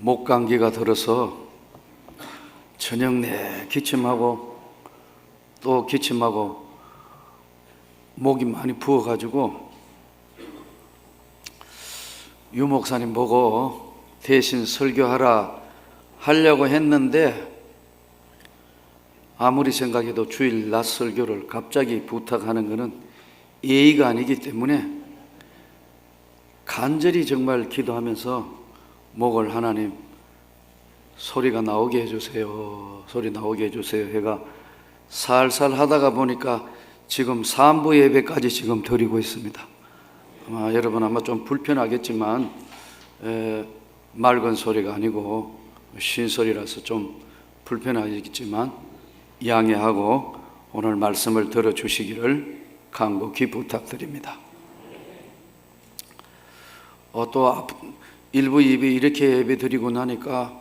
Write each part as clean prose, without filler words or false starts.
목감기가 들어서 저녁 내 기침하고 또 기침하고 목이 많이 부어가지고 유 목사님 보고 대신 설교하라 하려고 했는데 아무리 생각해도 주일 낮 설교를 갑자기 부탁하는 것은 예의가 아니기 때문에 간절히 정말 기도하면서 목을 하나님 소리가 나오게 해주세요, 소리 나오게 해주세요 해가 살살 하다가 보니까 지금 3부 예배까지 지금 드리고 있습니다. 여러분 아마 좀 불편하겠지만 맑은 소리가 아니고 쉰 소리라서 좀 불편하겠지만 양해하고 오늘 말씀을 들어주시기를 간곡히 부탁드립니다. 또 1부, 2부 이렇게 예배 드리고 나니까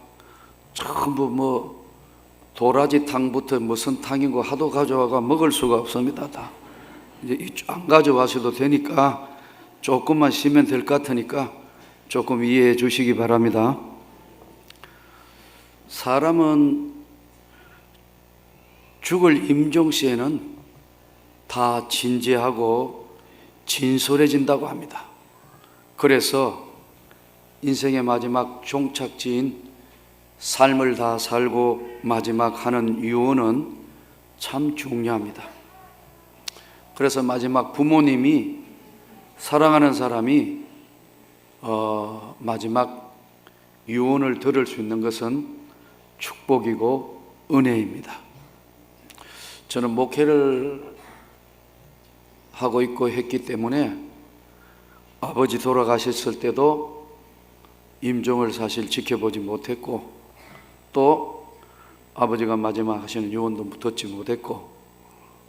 전부 도라지 탕부터 무슨 탕이고 하도 가져와가 먹을 수가 없습니다. 다 이제 안 가져와셔도 되니까 조금만 쉬면 될 것 같으니까 조금 이해해 주시기 바랍니다. 사람은 죽을 임종시에는 다 진지하고 진솔해진다고 합니다. 그래서 인생의 마지막 종착지인 삶을 다 살고 마지막 하는 유언은 참 중요합니다. 그래서 마지막 부모님이 사랑하는 사람이 마지막 유언을 들을 수 있는 것은 축복이고 은혜입니다. 저는 목회를 하고 있고 했기 때문에 아버지 돌아가셨을 때도 임종을 사실 지켜보지 못했고 또 아버지가 마지막 하시는 유언도 듣지 못했고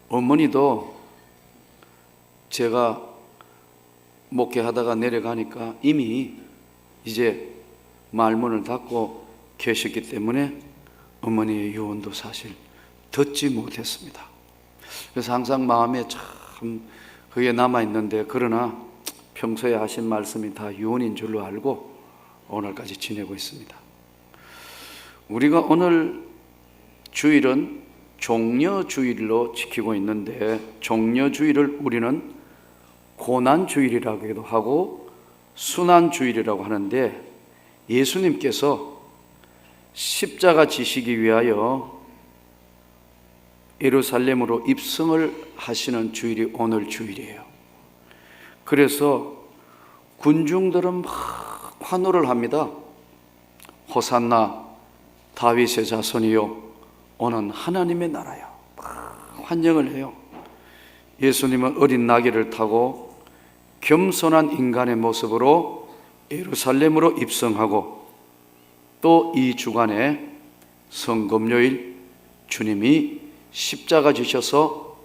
어머니도 제가 목회하다가 내려가니까 이미 이제 말문을 닫고 계셨기 때문에 어머니의 유언도 사실 듣지 못했습니다. 그래서 항상 마음에 참 그게 남아있는데 그러나 평소에 하신 말씀이 다 유언인 줄로 알고 오늘까지 지내고 있습니다. 우리가 오늘 주일은 종려주일로 지키고 있는데 종려주일을 우리는 고난주일이라고도 하고 순환주일이라고 하는데 예수님께서 십자가 지시기 위하여 예루살렘으로 입성을 하시는 주일이 오늘 주일이에요. 그래서 군중들은 막 환호를 합니다. 호산나 다윗의 자손이요 오는 하나님의 나라요. 환영을 해요. 예수님은 어린 나귀를 타고 겸손한 인간의 모습으로 예루살렘으로 입성하고 또 이 주간에 성금요일 주님이 십자가 지셔서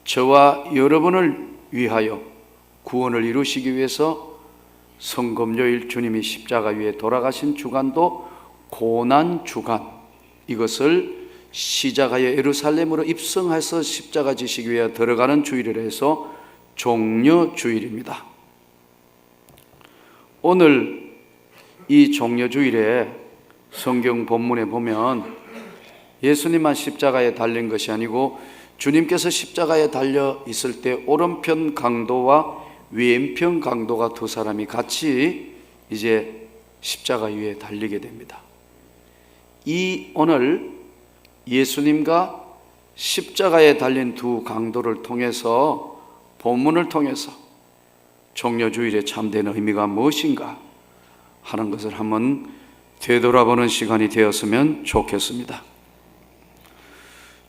저와 여러분을 위하여 구원을 이루시기 위해서 성금요일 주님이 십자가 위에 돌아가신 주간도 고난주간, 이것을 시작하여 예루살렘으로 입성해서 십자가 지시기 위해 들어가는 주일이라 해서 종려주일입니다. 오늘 이 종려주일에 성경 본문에 보면 예수님만 십자가에 달린 것이 아니고 주님께서 십자가에 달려 있을 때 오른편 강도와 왼편 강도가 두 사람이 같이 이제 십자가 위에 달리게 됩니다. 이 오늘 예수님과 십자가에 달린 두 강도를 통해서 본문을 통해서 종려주일의 참된 의미가 무엇인가 하는 것을 한번 되돌아보는 시간이 되었으면 좋겠습니다.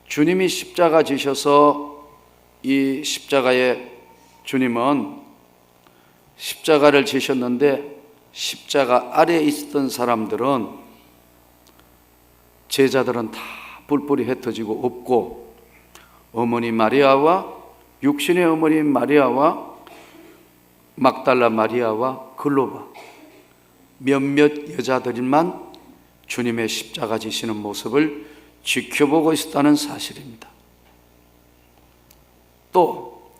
주님이 십자가 지셔서 이 십자가에 주님은 십자가를 지셨는데 십자가 아래에 있었던 사람들은 제자들은 다 뿔뿔이 흩어지고 없고 어머니 마리아와 육신의 어머니 마리아와 막달라 마리아와 글로바 몇몇 여자들만 주님의 십자가 지시는 모습을 지켜보고 있었다는 사실입니다. 또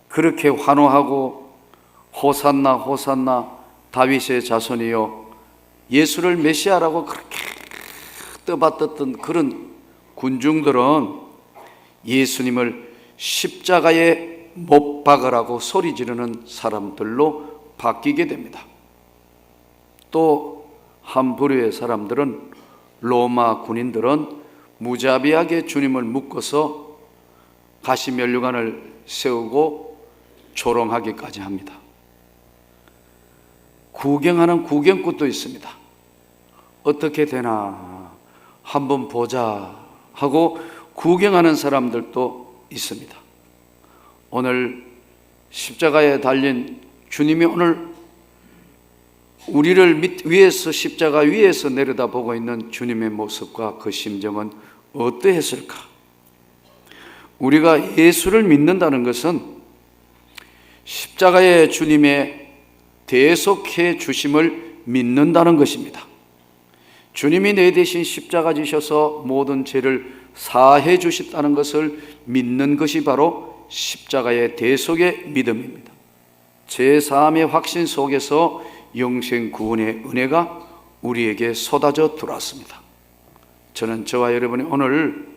그렇게 환호하고 호산나 호산나 다윗의 자손이요 예수를 메시아라고 그렇게 떠받았던 그런 군중들은 예수님을 십자가에 못 박으라고 소리 지르는 사람들로 바뀌게 됩니다. 또 한 부류의 사람들은, 로마 군인들은 무자비하게 주님을 묶어서 가시면류관을 세우고 조롱하기까지 합니다. 구경하는 구경꾼도 있습니다. 어떻게 되나 한번 보자 하고 구경하는 사람들도 있습니다. 오늘 십자가에 달린 주님이 오늘 우리를 위에서 십자가 위에서 내려다보고 있는 주님의 모습과 그 심정은 어떠했을까? 우리가 예수를 믿는다는 것은 십자가의 주님의 대속해 주심을 믿는다는 것입니다. 주님이 내 대신 십자가 지셔서 모든 죄를 사해 주셨다는 것을 믿는 것이 바로 십자가의 대속의 믿음입니다. 제3의 확신 속에서 영생 구원의 은혜가 우리에게 쏟아져 들어왔습니다. 저는 저와 여러분이 오늘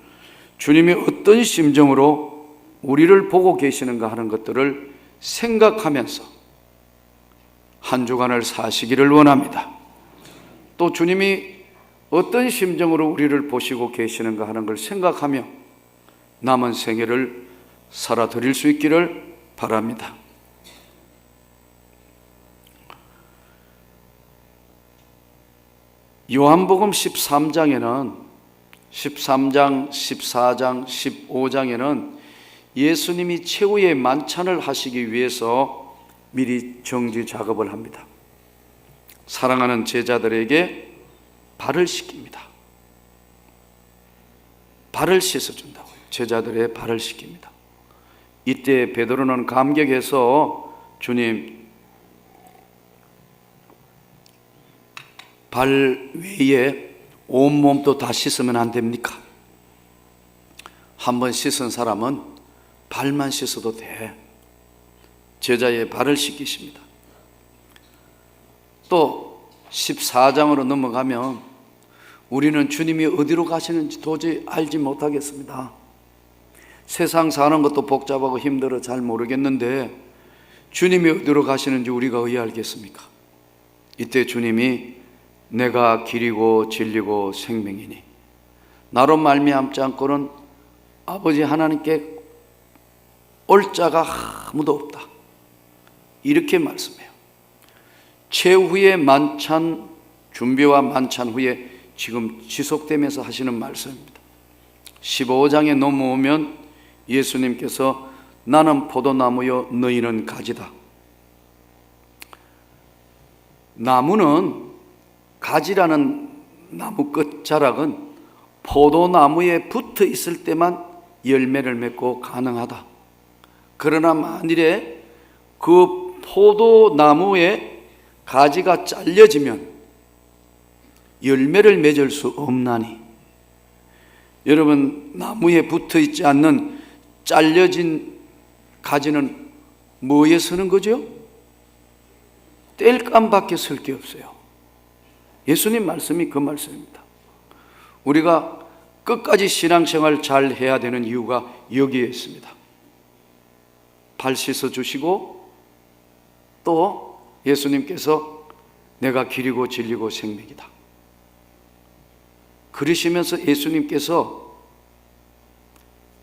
주님이 어떤 심정으로 우리를 보고 계시는가 하는 것들을 생각하면서 한 주간을 사시기를 원합니다. 또 주님이 어떤 심정으로 우리를 보시고 계시는가 하는 걸 생각하며 남은 생애를 살아드릴 수 있기를 바랍니다. 요한복음 13장에는 13장, 14장, 15장에는 예수님이 최후의 만찬을 하시기 위해서 미리 정지 작업을 합니다. 사랑하는 제자들에게 발을 씻깁니다. 발을 씻어준다고요. 제자들의 발을 씻깁니다. 이때 베드로는 감격해서 주님, 발 외에 온몸도 다 씻으면 안 됩니까? 한번 씻은 사람은 발만 씻어도 돼. 제자의 발을 씻기십니다. 또 14장으로 넘어가면 우리는 주님이 어디로 가시는지 도저히 알지 못하겠습니다. 세상 사는 것도 복잡하고 힘들어 잘 모르겠는데 주님이 어디로 가시는지 우리가 어찌 알겠습니까? 이때 주님이 내가 길이고 진리고 생명이니 나로 말미암지 않고는 아버지 하나님께 올 자가 아무도 없다, 이렇게 말씀해요. 최후의 만찬 준비와 만찬 후에 지금 지속되면서 하시는 말씀입니다. 15장에 넘어오면 예수님께서 나는 포도나무요 너희는 가지다. 나무는, 가지라는 나무 끝 자락은 포도나무에 붙어 있을 때만 열매를 맺고 가능하다. 그러나 만일에 그 포도나무에 가지가 잘려지면 열매를 맺을 수 없나니, 여러분, 나무에 붙어 있지 않는 잘려진 가지는 뭐에 서는 거죠? 땔감밖에 설 게 없어요. 예수님 말씀이 그 말씀입니다. 우리가 끝까지 신앙생활 잘 해야 되는 이유가 여기에 있습니다. 발 씻어 주시고 또 예수님께서 내가 길이고 진리고 생명이다 그러시면서 예수님께서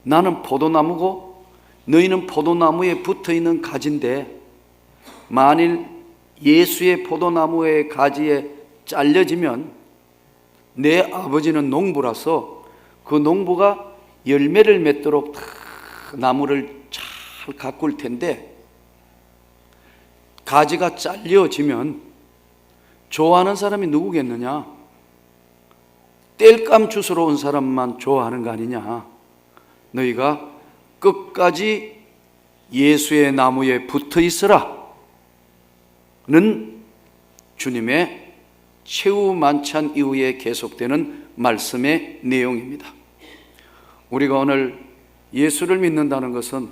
나는 포도나무고 너희는 포도나무에 붙어있는 가지인데 만일 예수의 포도나무의 가지에 잘려지면 내 아버지는 농부라서 그 농부가 열매를 맺도록 나무를 잘 가꿀 텐데 가지가 잘려지면 좋아하는 사람이 누구겠느냐? 땔감 주스러 온 사람만 좋아하는 거 아니냐? 너희가 끝까지 예수의 나무에 붙어 있으라 는 주님의 최후 만찬 이후에 계속되는 말씀의 내용입니다. 우리가 오늘 예수를 믿는다는 것은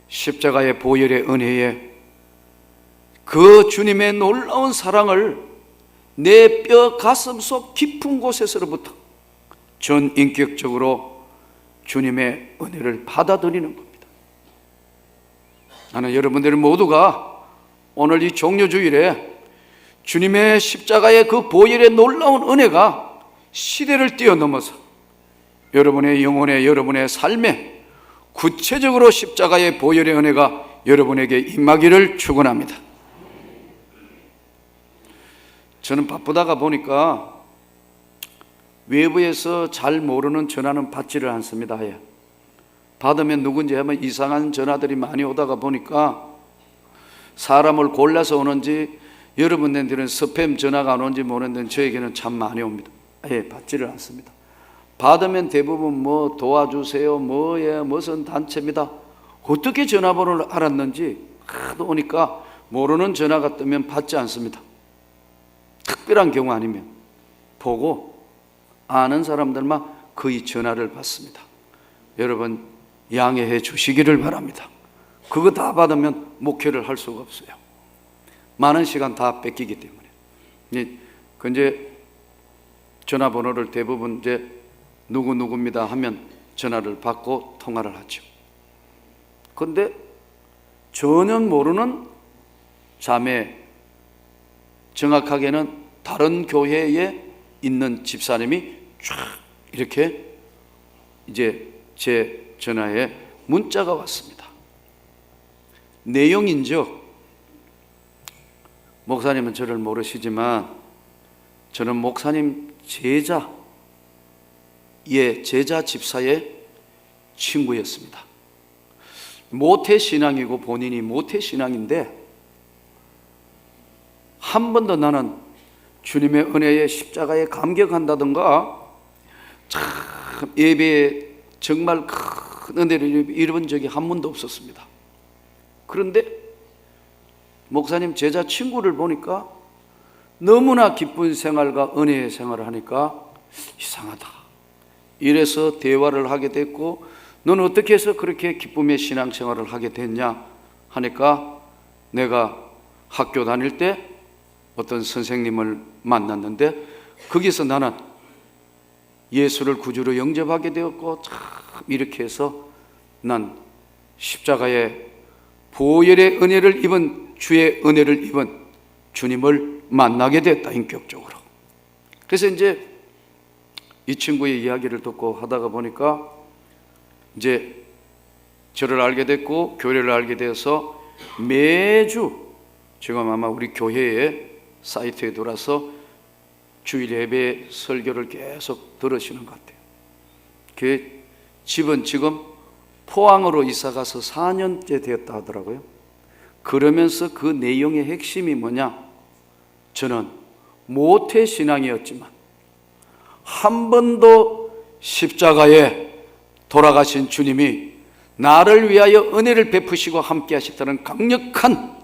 십자가의 보혈의 은혜에 그 주님의 놀라운 사랑을 내 뼈 가슴 속 깊은 곳에서부터 전인격적으로 주님의 은혜를 받아들이는 겁니다. 나는 여러분들 모두가 오늘 이 종료주일에 주님의 십자가의 그 보혈의 놀라운 은혜가 시대를 뛰어넘어서 여러분의 영혼에, 여러분의 삶에 구체적으로 십자가의 보혈의 은혜가 여러분에게 임하기를 축원합니다. 저는 바쁘다가 보니까 외부에서 잘 모르는 전화는 받지를 않습니다. 받으면 누군지 하면 이상한 전화들이 많이 오다가 보니까 사람을 골라서 오는지 여러분들은 스팸 전화가 안 오는지 모르는데 저에게는 참 많이 옵니다. 받지를 않습니다. 받으면 대부분 뭐 도와주세요, 무슨 단체입니다. 어떻게 전화번호를 알았는지 하도 오니까 모르는 전화가 뜨면 받지 않습니다. 특별한 경우 아니면 보고 아는 사람들만 거의 전화를 받습니다. 여러분 양해해 주시기를 바랍니다. 그거 다 받으면 목회를 할 수가 없어요. 많은 시간 다 뺏기기 때문에. 근데 전화번호를 대부분 이제 누구입니다 하면 전화를 받고 통화를 하죠. 근데 전혀 모르는 자매, 정확하게는 다른 교회에 있는 집사님이 쫙 이렇게 이제 제 전화에 문자가 왔습니다. 내용인즉 목사님은 저를 모르시지만 저는 목사님 제자 집사의 친구였습니다. 모태신앙이고 본인이 모태신앙인데 한 번도 나는 주님의 은혜에 십자가에 감격한다든가 참 예배에 정말 큰 은혜를 입은 적이 한 번도 없었습니다. 그런데 목사님 제자 친구를 보니까 너무나 기쁜 생활과 은혜의 생활을 하니까 이상하다. 이래서 대화를 하게 됐고 넌 어떻게 해서 그렇게 기쁨의 신앙생활을 하게 됐냐 하니까 내가 학교 다닐 때 어떤 선생님을 만났는데 거기서 나는 예수를 구주로 영접하게 되었고 참 이렇게 해서 난 십자가의 보혈의 은혜를 입은 주의 은혜를 입은 주님을 만나게 됐다. 인격적으로. 그래서 이제 이 친구의 이야기를 듣고 하다가 보니까 이제 저를 알게 됐고 교회를 알게 되어서 매주 지금 아마 우리 교회에 사이트에 들어와서 주일 예배 설교를 계속 들으시는 것 같아요. 그 집은 지금 포항으로 이사가서 4년째 되었다 하더라고요. 그러면서 그 내용의 핵심이 뭐냐? 저는 모태신앙이었지만 한 번도 십자가에 돌아가신 주님이 나를 위하여 은혜를 베푸시고 함께 하셨다는 강력한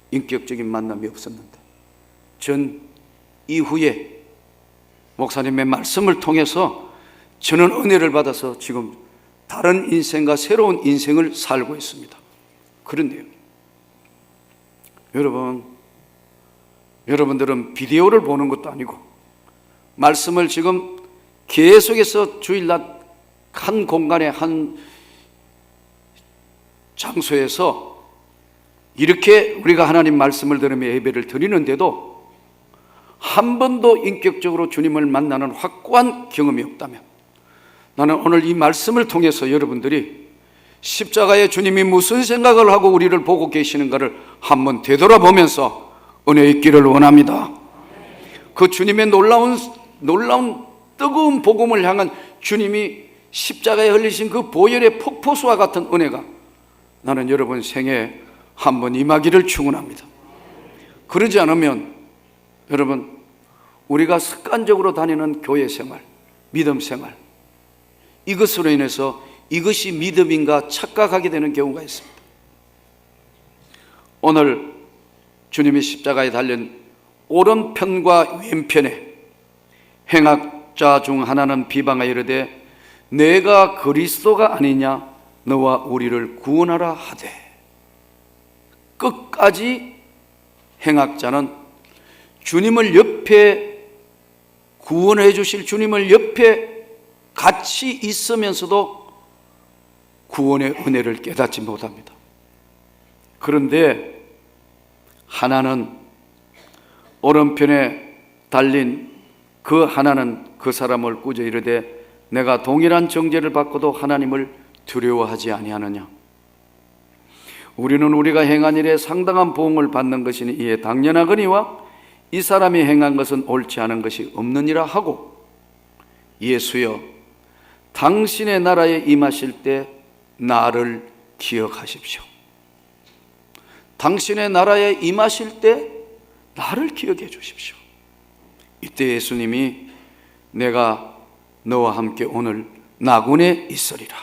인격적인 만남이 없었는데 전 이후에 목사님의 말씀을 통해서 저는 은혜를 받아서 지금 다른 인생과 새로운 인생을 살고 있습니다. 그런데요, 여러분들은 비디오를 보는 것도 아니고 말씀을 지금 계속해서 주일날 한 공간에 한 장소에서 이렇게 우리가 하나님 말씀을 들으며 예배를 드리는데도 한 번도 인격적으로 주님을 만나는 확고한 경험이 없다면 나는 오늘 이 말씀을 통해서 여러분들이 십자가의 주님이 무슨 생각을 하고 우리를 보고 계시는가를 한번 되돌아보면서 은혜 있기를 원합니다. 그 주님의 놀라운 뜨거운 복음을 향한 주님이 십자가에 흘리신 그 보혈의 폭포수와 같은 은혜가 나는 여러분 생애에 한번 임하기를 축원합니다. 그러지 않으면 여러분 우리가 습관적으로 다니는 교회 생활, 믿음 생활 이것으로 인해서 이것이 믿음인가 착각하게 되는 경우가 있습니다. 오늘 주님이 십자가에 달린 오른편과 왼편에 행악자 중 하나는 비방하여 이르되 내가 그리스도가 아니냐 너와 우리를 구원하라 하되 끝까지 행악자는 주님을 옆에 구원해 주실 주님을 옆에 같이 있으면서도 구원의 은혜를 깨닫지 못합니다. 그런데 하나는 오른편에 달린 그 하나는 그 사람을 꾸짖어 이르되 내가 동일한 정죄를 받고도 하나님을 두려워하지 아니하느냐. 우리는 우리가 행한 일에 상당한 보응을 받는 것이니 이에 당연하거니와 이 사람이 행한 것은 옳지 않은 것이 없느니라 하고 예수여 당신의 나라에 임하실 때 나를 기억하십시오. 당신의 나라에 임하실 때 나를 기억해 주십시오. 이때 예수님이 내가 너와 함께 오늘 나군에 있으리라.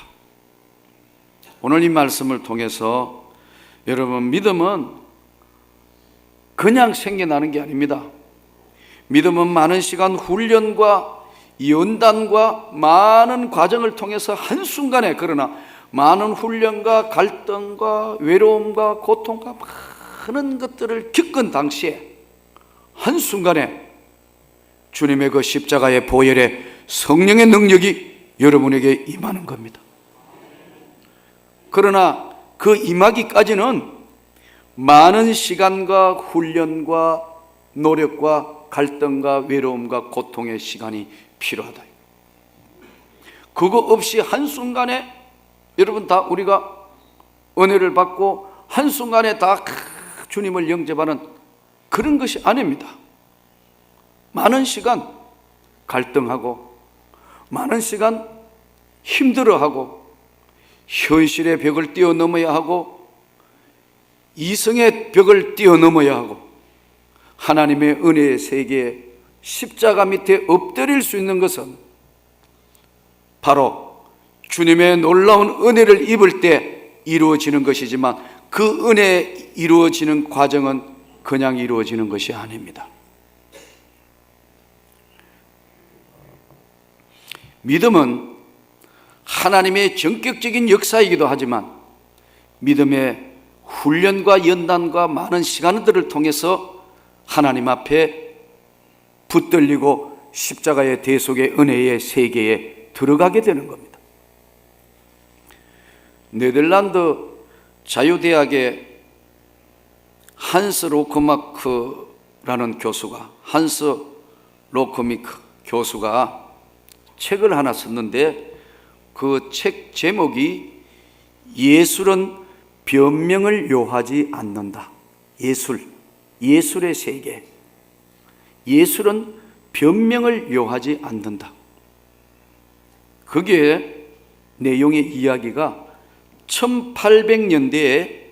오늘 이 말씀을 통해서 여러분, 믿음은 그냥 생겨나는 게 아닙니다. 믿음은 많은 시간 훈련과 연단과 많은 과정을 통해서 한순간에, 그러나 많은 훈련과 갈등과 외로움과 고통과 많은 것들을 겪은 당시에 한순간에 주님의 그 십자가의 보혈에 성령의 능력이 여러분에게 임하는 겁니다. 그러나 그 임하기까지는 많은 시간과 훈련과 노력과 갈등과 외로움과 고통의 시간이 필요하다. 그거 없이 한순간에 여러분 다 우리가 은혜를 받고 한순간에 다 주님을 영접하는 그런 것이 아닙니다. 많은 시간 갈등하고 많은 시간 힘들어하고 현실의 벽을 뛰어넘어야 하고 이성의 벽을 뛰어넘어야 하고 하나님의 은혜의 세계에 십자가 밑에 엎드릴 수 있는 것은 바로 주님의 놀라운 은혜를 입을 때 이루어지는 것이지만 그 은혜에 이루어지는 과정은 그냥 이루어지는 것이 아닙니다. 믿음은 하나님의 전격적인 역사이기도 하지만 믿음의 훈련과 연단과 많은 시간들을 통해서 하나님 앞에 붙들리고 십자가의 대속의 은혜의 세계에 들어가게 되는 겁니다. 네덜란드 자유대학의 한스 로크마크라는 교수가, 한스 로크미크 교수가 책을 하나 썼는데 그 책 제목이 예술은 변명을 요하지 않는다. 예술의 세계. 예술은 변명을 요하지 않는다. 그게 내용의 이야기가 1800년대에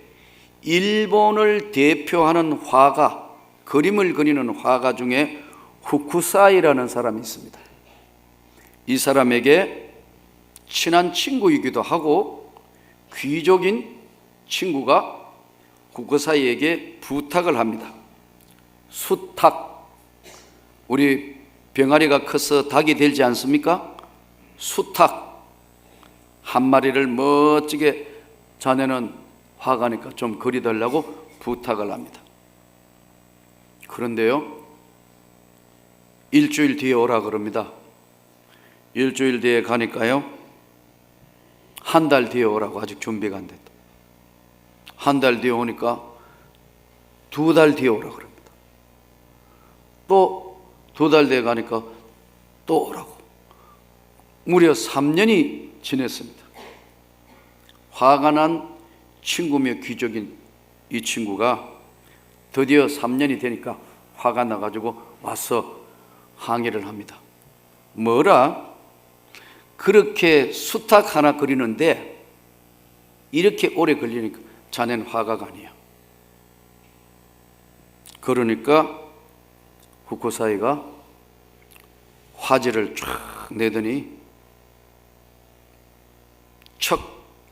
일본을 대표하는 화가, 그림을 그리는 화가 중에 후쿠사이라는 사람이 있습니다. 이 사람에게 친한 친구이기도 하고 귀족인 친구가 후쿠사이에게 부탁을 합니다. 수탉, 우리 병아리가 커서 닭이 되지 않습니까? 수탉 한 마리를 멋지게 자네는 화가니까 좀 그리달라고 부탁을 합니다. 그런데요, 일주일 뒤에 오라 그럽니다. 일주일 뒤에 가니까요, 한 달 뒤에 오라고, 아직 준비가 안 됐다. 한 달 뒤에 오니까 2달 뒤에 오라 그럽니다. 또 2달 뒤에 가니까 또 오라고. 무려 3년이 지냈습니다. 화가 난 친구며 귀족인 이 친구가 드디어 3년이 되니까 화가 나가지고 와서 항의를 합니다. 뭐라? 그렇게 수탉 하나 그리는데 이렇게 오래 걸리니까 자네는 화가가 아니야. 그러니까 후쿠사이가 화지를 쫙 내더니 척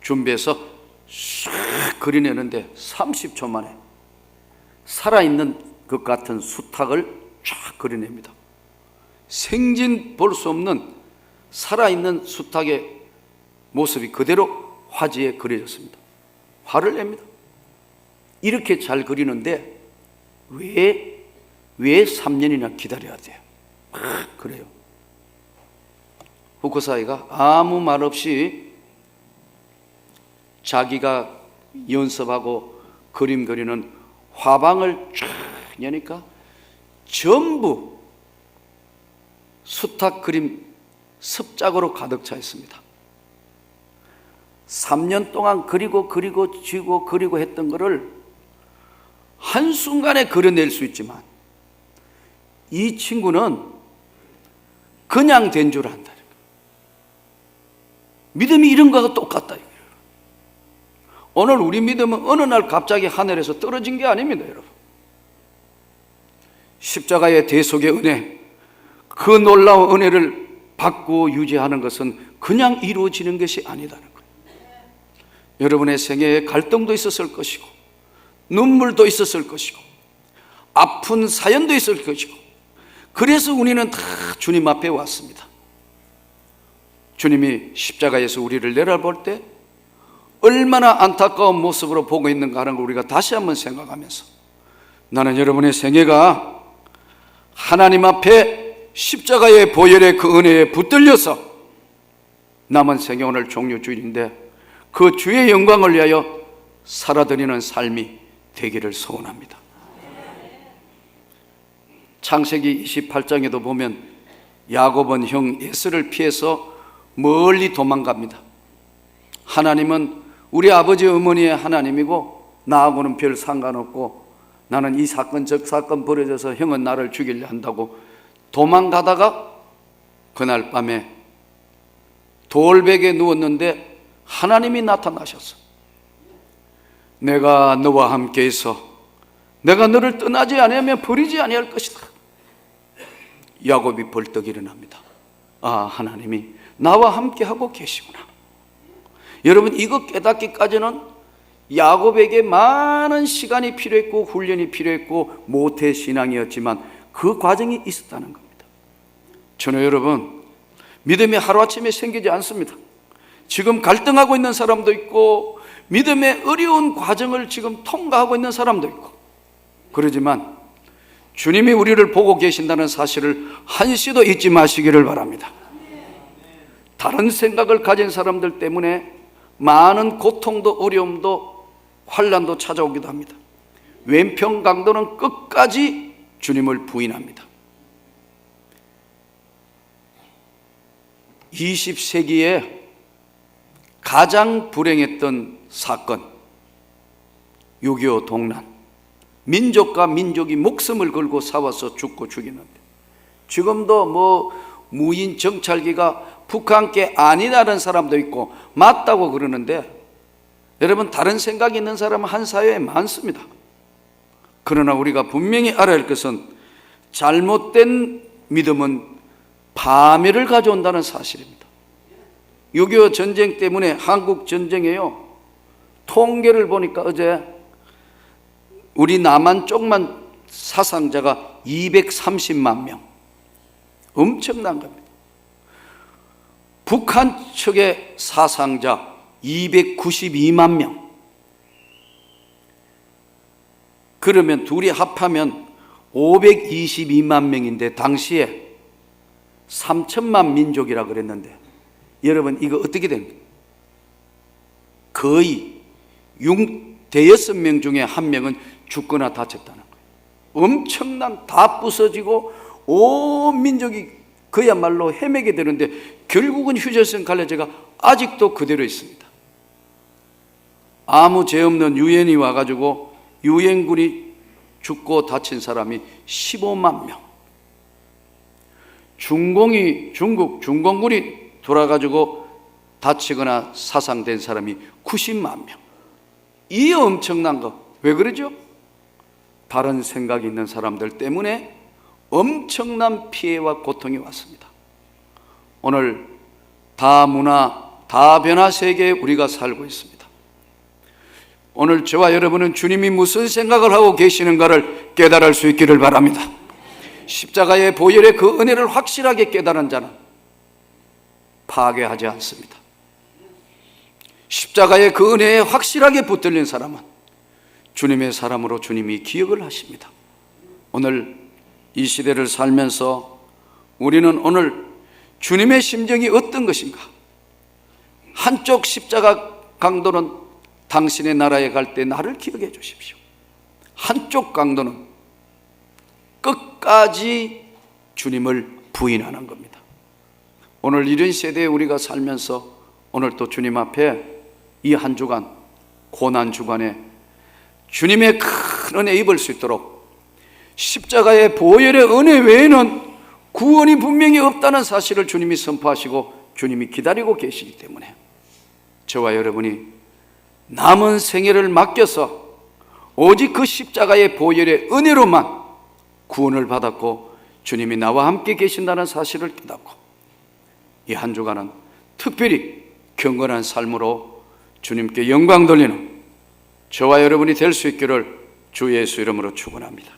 준비해서 싹 그려내는데 30초 만에 살아있는 것 같은 수탉을 쫙 그려냅니다. 생진 볼 수 없는 살아있는 수탉의 모습이 그대로 화지에 그려졌습니다. 화를 냅니다. 이렇게 잘 그리는데 왜 3년이나 기다려야 돼요? 그래요. 후쿠사이가 아무 말 없이 자기가 연습하고 그림 그리는 화방을 쫙 여니까 전부 수탉 그림 습작으로 가득 차 있습니다. 3년 동안 그리고 쥐고 그리고 했던 것을 한순간에 그려낼 수 있지만 이 친구는 그냥 된 줄 안다. 믿음이 이런 거하고 똑같다. 오늘 우리 믿음은 어느 날 갑자기 하늘에서 떨어진 게 아닙니다, 여러분. 십자가의 대속의 은혜, 그 놀라운 은혜를 받고 유지하는 것은 그냥 이루어지는 것이 아니다는 거예요. 여러분의 생애에 갈등도 있었을 것이고 눈물도 있었을 것이고 아픈 사연도 있을 것이고, 그래서 우리는 다 주님 앞에 왔습니다. 주님이 십자가에서 우리를 내려볼 때 얼마나 안타까운 모습으로 보고 있는가 하는 걸 우리가 다시 한번 생각하면서, 나는 여러분의 생애가 하나님 앞에 십자가의 보혈의 그 은혜에 붙들려서 남은 생애 오늘 종료주일인데 그 주의 영광을 위하여 살아드리는 삶이 되기를 소원합니다. 창세기 28장에도 보면 야곱은 형 에서를 피해서 멀리 도망갑니다. 하나님은 우리 아버지 어머니의 하나님이고 나하고는 별 상관없고 나는 이 사건 저 사건 벌어져서 형은 나를 죽이려 한다고 도망가다가 그날 밤에 돌베개에 누웠는데 하나님이 나타나셨어. 내가 너와 함께 있어 내가 너를 떠나지 아니하면 버리지 아니할 것이다. 야곱이 벌떡 일어납니다. 아, 하나님이 나와 함께 하고 계시구나. 여러분, 이거 깨닫기까지는 야곱에게 많은 시간이 필요했고 훈련이 필요했고 모태신앙이었지만 그 과정이 있었다는 겁니다. 저는 여러분, 믿음이 하루아침에 생기지 않습니다. 지금 갈등하고 있는 사람도 있고 믿음의 어려운 과정을 지금 통과하고 있는 사람도 있고, 그러지만 주님이 우리를 보고 계신다는 사실을 한시도 잊지 마시기를 바랍니다. 다른 생각을 가진 사람들 때문에 많은 고통도 어려움도 환난도 찾아오기도 합니다. 왼편 강도는 끝까지 주님을 부인합니다. 20세기에 가장 불행했던 사건, 6.25 동란. 민족과 민족이 목숨을 걸고 싸워서 죽고 죽이는데, 지금도 무인 정찰기가 북한께 아니라는 사람도 있고 맞다고 그러는데, 여러분, 다른 생각이 있는 사람은 한 사회에 많습니다. 그러나 우리가 분명히 알아야 할 것은 잘못된 믿음은 파멸을 가져온다는 사실입니다. 6.25 전쟁 때문에 한국 전쟁에요, 통계를 보니까 어제 우리 남한 쪽만 사상자가 230만 명, 엄청난 겁니다. 북한 측의 사상자 292만 명. 그러면 둘이 합하면 522만 명인데 당시에 3천만 민족이라 그랬는데, 여러분, 이거 어떻게 됩니까? 거의 6명 중에 1명은 죽거나 다쳤다는 거예요. 엄청난, 다 부서지고 온 민족이 그야말로 헤매게 되는데 결국은 휴전선 갈라져가 아직도 그대로 있습니다. 아무 죄 없는 유엔이 와가지고 유엔군이 죽고 다친 사람이 15만 명, 중국 중공군이 돌아가지고 다치거나 사상된 사람이 90만 명. 이 엄청난 거, 왜 그러죠? 다른 생각이 있는 사람들 때문에 엄청난 피해와 고통이 왔습니다. 오늘 다문화, 다변화 세계에 우리가 살고 있습니다. 오늘 저와 여러분은 주님이 무슨 생각을 하고 계시는가를 깨달을 수 있기를 바랍니다. 십자가의 보혈의 그 은혜를 확실하게 깨달은 자는 파괴하지 않습니다. 십자가의 그 은혜에 확실하게 붙들린 사람은 주님의 사람으로 주님이 기억을 하십니다. 오늘 이 시대를 살면서 우리는 오늘 주님의 심정이 어떤 것인가? 한쪽 십자가 강도는 당신의 나라에 갈 때 나를 기억해 주십시오. 한쪽 강도는 끝까지 주님을 부인하는 겁니다. 오늘 이런 세대에 우리가 살면서 오늘 또 주님 앞에 이 한 주간, 고난 주간에 주님의 큰 은혜 입을 수 있도록 십자가의 보혈의 은혜 외에는 구원이 분명히 없다는 사실을 주님이 선포하시고 주님이 기다리고 계시기 때문에 저와 여러분이 남은 생애를 맡겨서 오직 그 십자가의 보혈의 은혜로만 구원을 받았고 주님이 나와 함께 계신다는 사실을 깨닫고 이 한 주간은 특별히 경건한 삶으로 주님께 영광 돌리는 저와 여러분이 될 수 있기를 주 예수 이름으로 축원합니다.